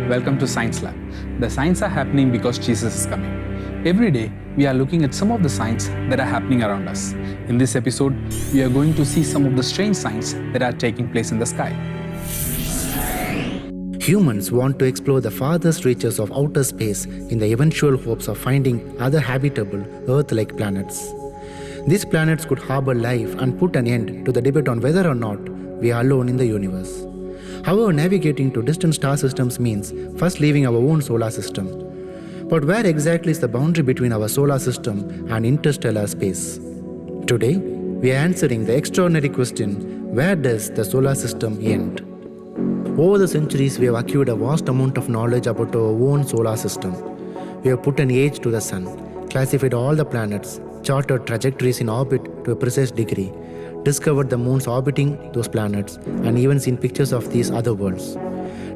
welcome to Science Lab. The signs are happening because Jesus is coming. Every day, we are looking at some of the signs that are happening around us. In this episode, we are going to see some of the strange signs that are taking place in the sky. Humans want to explore the farthest reaches of outer space in the eventual hopes of finding other habitable Earth-like planets. These planets could harbor life and put an end to the debate on whether or not we are alone in the universe. However, navigating to distant star systems means first leaving our own solar system. But where exactly is the boundary between our solar system and interstellar space? Today, we are answering the extraordinary question, where does the solar system end? Over the centuries, we have acquired a vast amount of knowledge about our own solar system. We have put an age to the sun, classified all the planets, charted trajectories in orbit to a precise degree, discovered the moons orbiting those planets, and even seen pictures of these other worlds.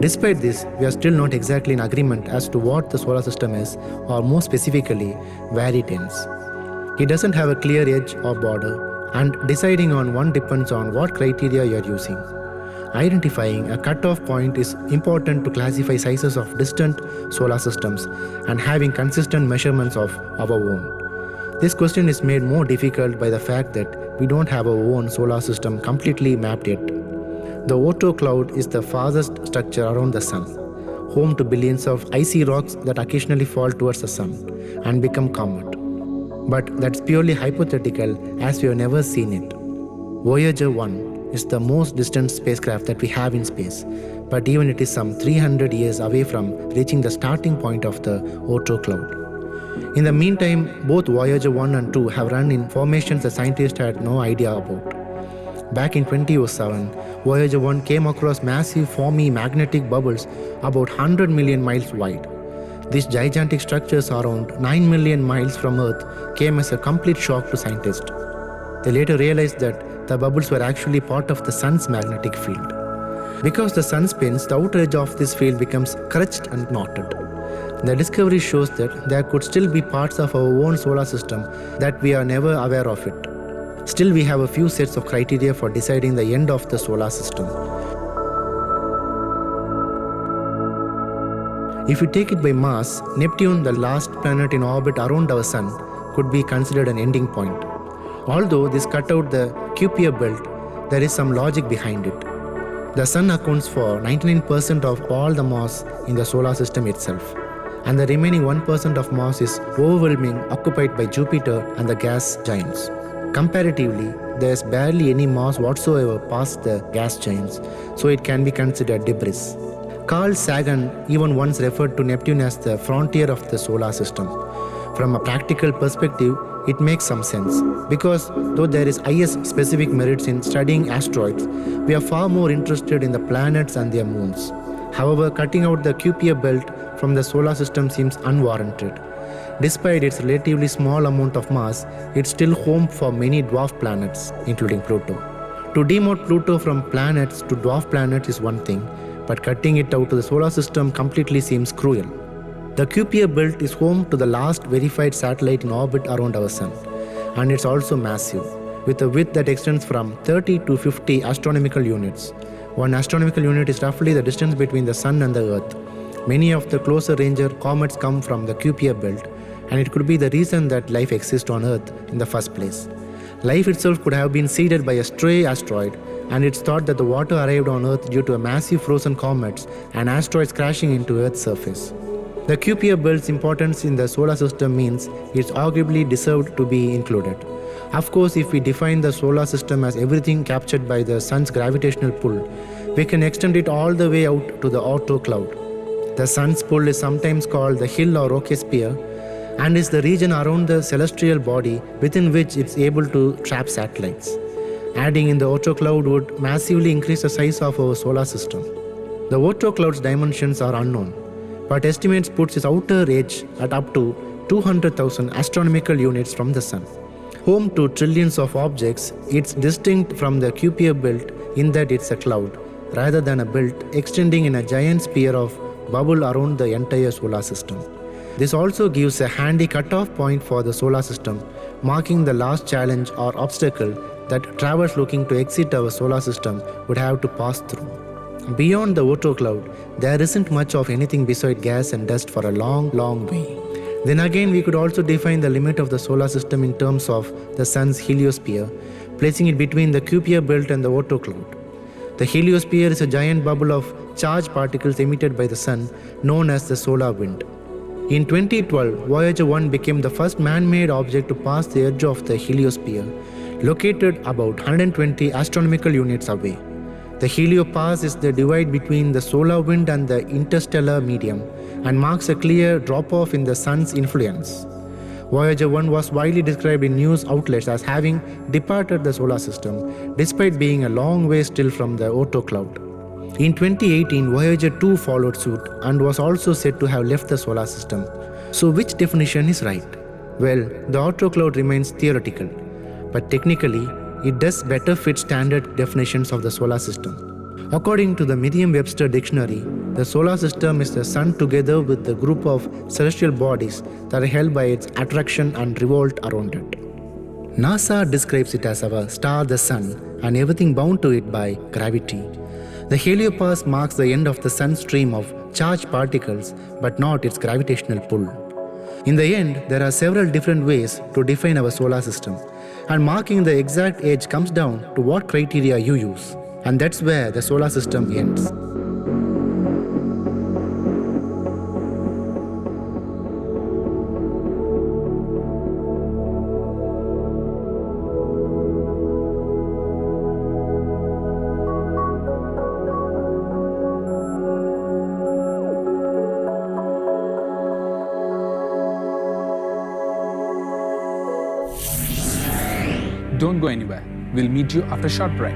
Despite this, we are still not exactly in agreement as to what the solar system is, or more specifically, where it ends. It doesn't have a clear edge or border, and deciding on one depends on what criteria you are using. Identifying a cutoff point is important to classify sizes of distant solar systems and having consistent measurements of our own. This question is made more difficult by the fact that we don't have our own solar system completely mapped yet. The Oort cloud is the farthest structure around the sun, home to billions of icy rocks that occasionally fall towards the sun and become comet. But that's purely hypothetical, as we have never seen it. Voyager 1 is the most distant spacecraft that we have in space, but even it is some 300 years away from reaching the starting point of the Oort cloud. In the meantime, both Voyager 1 and 2 have run in formations that scientists had no idea about. Back in 2007, Voyager 1 came across massive foamy magnetic bubbles about 100 million miles wide. These gigantic structures around 9 million miles from Earth came as a complete shock to scientists. They later realized that the bubbles were actually part of the sun's magnetic field. Because the sun spins, the outer edge of this field becomes crushed and knotted. The discovery shows that there could still be parts of our own solar system that we are never aware of it. Still, we have a few sets of criteria for deciding the end of the solar system. If we take it by mass, Neptune, the last planet in orbit around our sun, could be considered an ending point. Although this cut out the Kuiper belt, there is some logic behind it. The sun accounts for 99% of all the mass in the solar system itself, and the remaining 1% of mass is overwhelmingly occupied by Jupiter and the gas giants. Comparatively, there is barely any mass whatsoever past the gas giants, so it can be considered debris. Carl Sagan even once referred to Neptune as the frontier of the solar system. From a practical perspective, it makes some sense, because though there is IS-specific merits in studying asteroids, we are far more interested in the planets and their moons. However, cutting out the Kuiper belt from the solar system seems unwarranted. Despite its relatively small amount of mass, it's still home for many dwarf planets, including Pluto. To demote Pluto from planets to dwarf planets is one thing, but cutting it out to the solar system completely seems cruel. The Kuiper belt is home to the last verified satellite in orbit around our sun, and it's also massive, with a width that extends from 30 to 50 astronomical units. One astronomical unit is roughly the distance between the sun and the Earth. Many of the closer ranger comets come from the Kuiper belt, and it could be the reason that life exists on Earth in the first place. Life itself could have been seeded by a stray asteroid, and it's thought that the water arrived on Earth due to a massive frozen comets and asteroids crashing into Earth's surface. The Kuiper belt's importance in the solar system means it's arguably deserved to be included. Of course, if we define the solar system as everything captured by the sun's gravitational pull, we can extend it all the way out to the Oort cloud. The sun's pull is sometimes called the Hill or Rhodosphere, and is the region around the celestial body within which it's able to trap satellites. Adding in the Oort cloud would massively increase the size of our solar system. The Oort cloud's dimensions are unknown, but estimates puts its outer edge at up to 200,000 astronomical units from the sun. Home to trillions of objects, it's distinct from the Kuiper belt in that it's a cloud, rather than a belt extending in a giant sphere of bubble around the entire solar system. This also gives a handy cutoff point for the solar system, marking the last challenge or obstacle that travelers looking to exit our solar system would have to pass through. Beyond the Oort cloud, there isn't much of anything beside gas and dust for a long, long way. Then again, we could also define the limit of the solar system in terms of the sun's heliosphere, placing it between the Kuiper belt and the Oort cloud. The heliosphere is a giant bubble of charged particles emitted by the sun, known as the solar wind. In 2012, Voyager 1 became the first man-made object to pass the edge of the heliosphere, located about 120 astronomical units away. The heliopass is the divide between the solar wind and the interstellar medium and marks a clear drop-off in the sun's influence. Voyager 1 was widely described in news outlets as having departed the solar system, despite being a long way still from the Oort cloud. In 2018, Voyager 2 followed suit and was also said to have left the solar system. So which definition is right? Well, the Oort cloud remains theoretical, but technically, it does better fit standard definitions of the solar system. According to the Merriam-Webster dictionary, the solar system is the sun together with the group of celestial bodies that are held by its attraction and revolt around it. NASA describes it as our star, the sun, and everything bound to it by gravity. The heliopass marks the end of the sun's stream of charged particles, but not its gravitational pull. In the end, there are several different ways to define our solar system, and marking the exact edge comes down to what criteria you use. And that's where the solar system ends. Don't go anywhere. We'll meet you after a short break.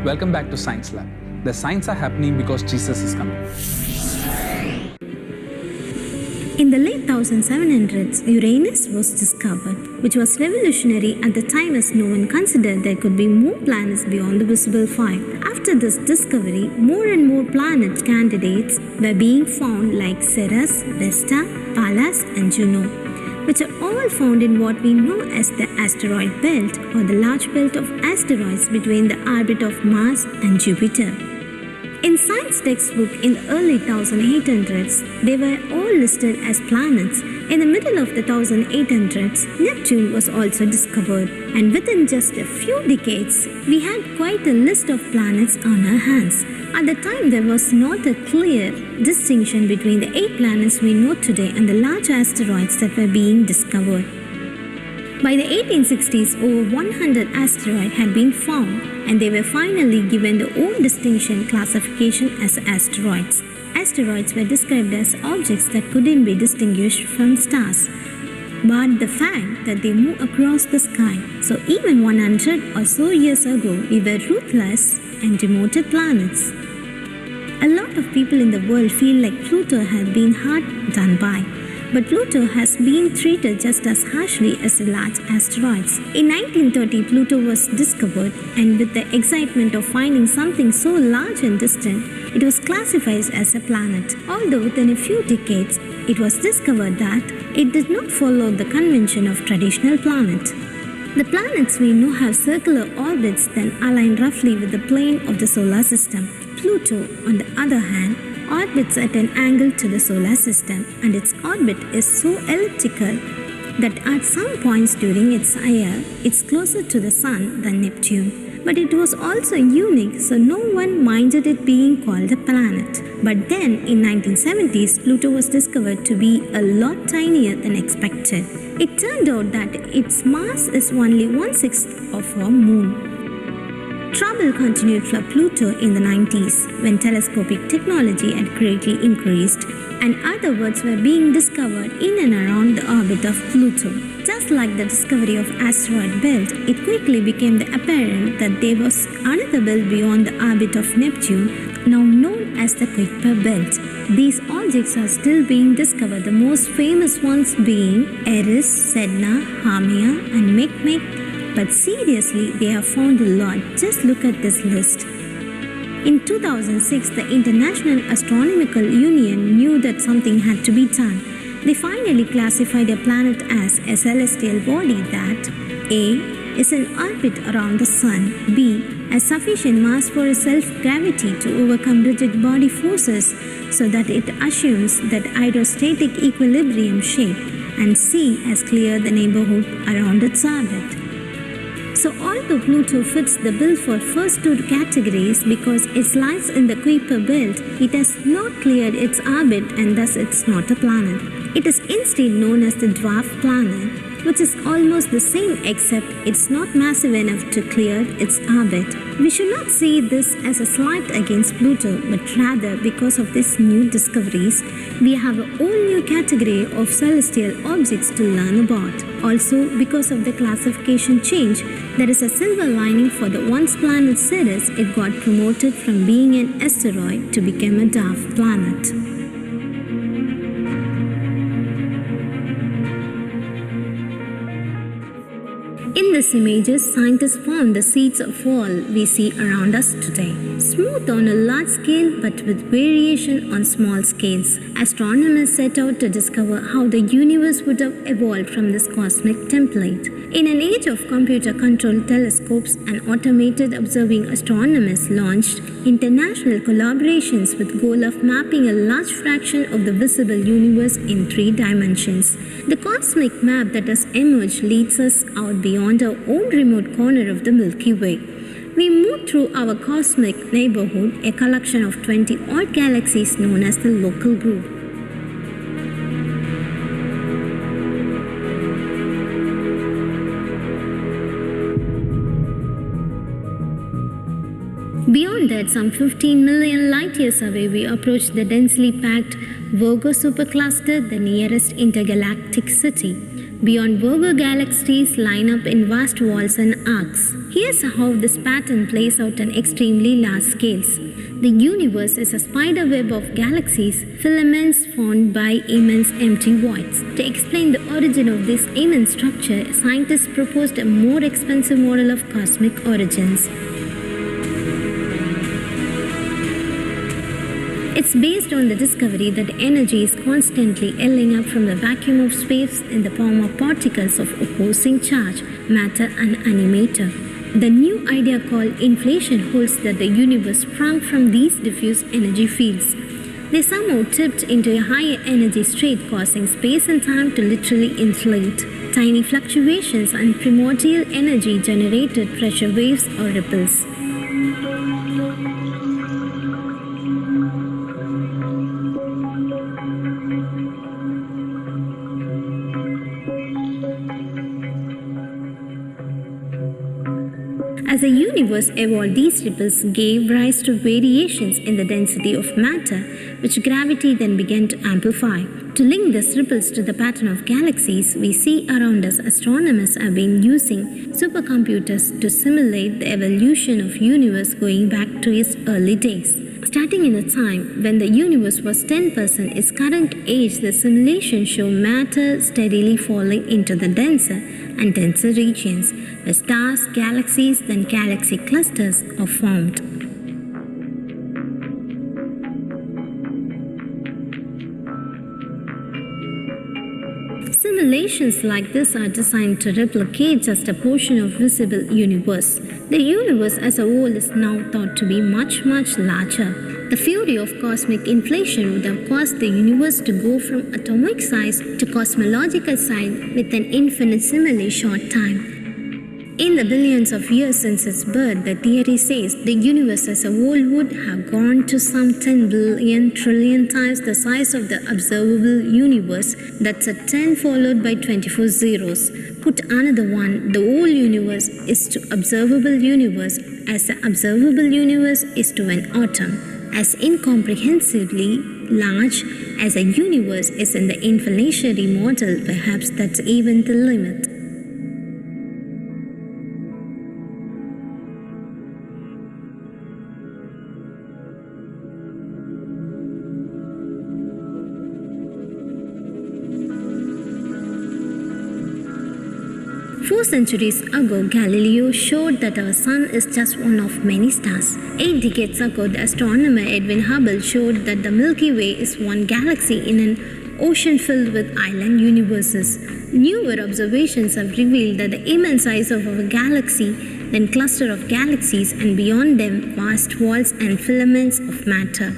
Welcome back to Science Lab. The signs are happening because Jesus is coming. In the late 1700s, Uranus was discovered, which was revolutionary at the time as no one considered there could be more planets beyond the visible five. After this discovery, more and more planet candidates were being found like Ceres, Vesta, Pallas and Juno, which are all found in what we know as the asteroid belt or the large belt of asteroids between the orbit of Mars and Jupiter. In science textbook in the early 1800s, they were all listed as planets. In the middle of the 1800s, Neptune was also discovered, and within just a few decades, we had quite a list of planets on our hands. At the time, there was not a clear distinction between the 8 planets we know today and the large asteroids that were being discovered. By the 1860s, over 100 asteroids had been found, and they were finally given their own distinction classification as asteroids. Asteroids were described as objects that couldn't be distinguished from stars, but the fact that they move across the sky. So even 100 or so years ago, we were ruthless and demoted planets. A lot of people in the world feel like Pluto had been hard done by. But Pluto has been treated just as harshly as the large asteroids. In 1930, Pluto was discovered, and with the excitement of finding something so large and distant, it was classified as a planet. Although within a few decades, it was discovered that it did not follow the convention of traditional planets. The planets we know have circular orbits that align roughly with the plane of the solar system. Pluto, on the other hand, orbits at an angle to the solar system, and its orbit is so elliptical that at some points during its year, it's closer to the Sun than Neptune. But it was also unique, so no one minded it being called a planet. But then, in 1970s, Pluto was discovered to be a lot tinier than expected. It turned out that its mass is only 1/6 of our moon. Trouble continued for Pluto in the 90s when telescopic technology had greatly increased and other worlds were being discovered in and around the orbit of Pluto. Just like the discovery of asteroid belt, it quickly became apparent that there was another belt beyond the orbit of Neptune now known as the Kuiper Belt. These objects are still being discovered, the most famous ones being Eris, Sedna, Haumea, and Makemake. But seriously, they have found a lot. Just look at this list. In 2006, the International Astronomical Union knew that something had to be done. They finally classified a planet as a celestial body that A. is in orbit around the Sun, B. has sufficient mass for its self-gravity to overcome rigid body forces so that it assumes that hydrostatic equilibrium shape, and C. has cleared the neighborhood around its orbit. So although Pluto fits the bill for first two categories because it lies in the Kuiper Belt, it has not cleared its orbit and thus it's not a planet. It is instead known as the dwarf planet, which is almost the same except it's not massive enough to clear its orbit. We should not see this as a slight against Pluto, but rather because of these new discoveries, we have a whole new category of celestial objects to learn about. Also, because of the classification change, there is a silver lining for the once planet Ceres. It got promoted from being an asteroid to become a dwarf planet. In these images, scientists found the seeds of all we see around us today. Smooth on a large scale but with variation on small scales. Astronomers set out to discover how the universe would have evolved from this cosmic template. In an age of computer-controlled telescopes and automated observing, astronomers launched international collaborations with goal of mapping a large fraction of the visible universe in 3 dimensions. The cosmic map that has emerged leads us out beyond our own remote corner of the Milky Way. We move through our cosmic neighborhood, a collection of 20 odd galaxies known as the local group. Beyond that, some 15 million light years away, we approach the densely packed Virgo supercluster, the nearest intergalactic city. Beyond Virgo, galaxies line up in vast walls and arcs. Here's how this pattern plays out on extremely large scales. The universe is a spider web of galaxies, filaments formed by immense empty voids. To explain the origin of this immense structure, scientists proposed a more expensive model of cosmic origins. It's based on the discovery that energy is constantly welling up from the vacuum of space in the form of particles of opposing charge, matter and antimatter. The new idea called inflation holds that the universe sprung from these diffuse energy fields. They somehow tipped into a higher energy state, causing space and time to literally inflate. Tiny fluctuations and primordial energy generated pressure waves or ripples. As the universe evolved, these ripples gave rise to variations in the density of matter, which gravity then began to amplify. To link these ripples to the pattern of galaxies we see around us, astronomers have been using supercomputers to simulate the evolution of universe going back to its early days. Starting in the time when the universe was 10% its current age, the simulations show matter steadily falling into the denser and denser regions, where stars, galaxies, then galaxy clusters are formed. Simulations like this are designed to replicate just a portion of visible universe. The universe as a whole is now thought to be much larger. The fury of cosmic inflation would have caused the universe to go from atomic size to cosmological size within an infinitesimally short time. In the billions of years since its birth, the theory says the universe as a whole would have grown to some 10 billion trillion times the size of the observable universe. That's a 10 followed by 24 zeros. Put another one, the whole universe is to observable universe as the observable universe is to an atom. As incomprehensibly large as a universe is in the inflationary model, perhaps that's even the limit. 4 centuries ago, Galileo showed that our sun is just one of many stars. 8 decades ago, the astronomer Edwin Hubble showed that the Milky Way is one galaxy in an ocean filled with island universes. Newer observations have revealed that the immense size of our galaxy, then cluster of galaxies, and beyond them, vast walls and filaments of matter.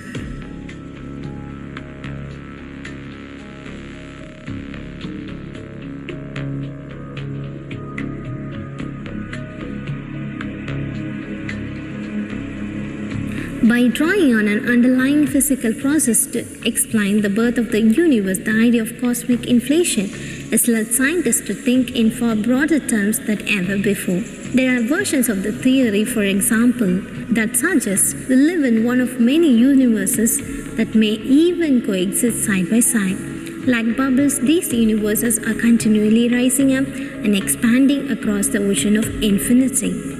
By drawing on an underlying physical process to explain the birth of the universe, the idea of cosmic inflation has led scientists to think in far broader terms than ever before. There are versions of the theory, for example, that suggest we live in one of many universes that may even coexist side by side. Like bubbles, these universes are continually rising up and expanding across the ocean of infinity.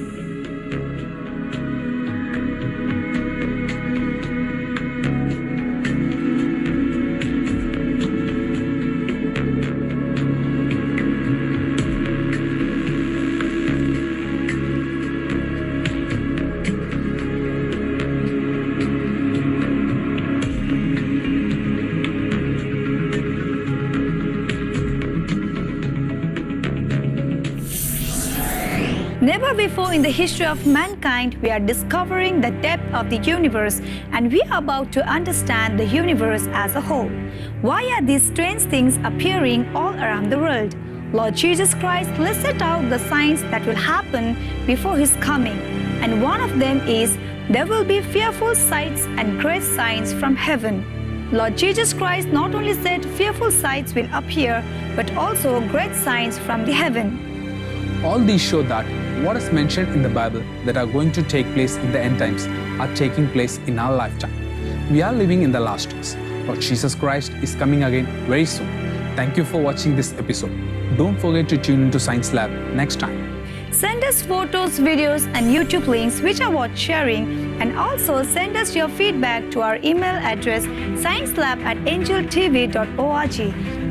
Never before in the history of mankind, we are discovering the depth of the universe, and we are about to understand the universe as a whole. Why are these strange things appearing all around the world? Lord Jesus Christ listed out the signs that will happen before His coming, and one of them is there will be fearful sights and great signs from heaven. Lord Jesus Christ not only said fearful sights will appear, but also great signs from the heaven. All these show that what is mentioned in the Bible that are going to take place in the end times are taking place in our lifetime. We are living in the last days. Lord Jesus Christ is coming again very soon. Thank you for watching this episode. Don't forget to tune into Science Lab next time. Send us photos, videos, and YouTube links which are worth sharing, and also send us your feedback to our email address sciencelab@angeltv.org.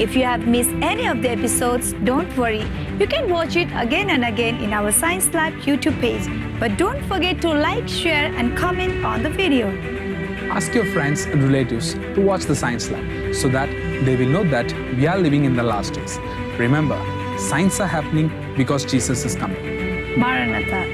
If you have missed any of the episodes, don't worry. You can watch it again and again in our Science Lab YouTube page. But don't forget to like, share, and comment on the video. Ask your friends and relatives to watch the Science Lab so that they will know that we are living in the last days. Remember, signs are happening because Jesus is coming. Maranatha.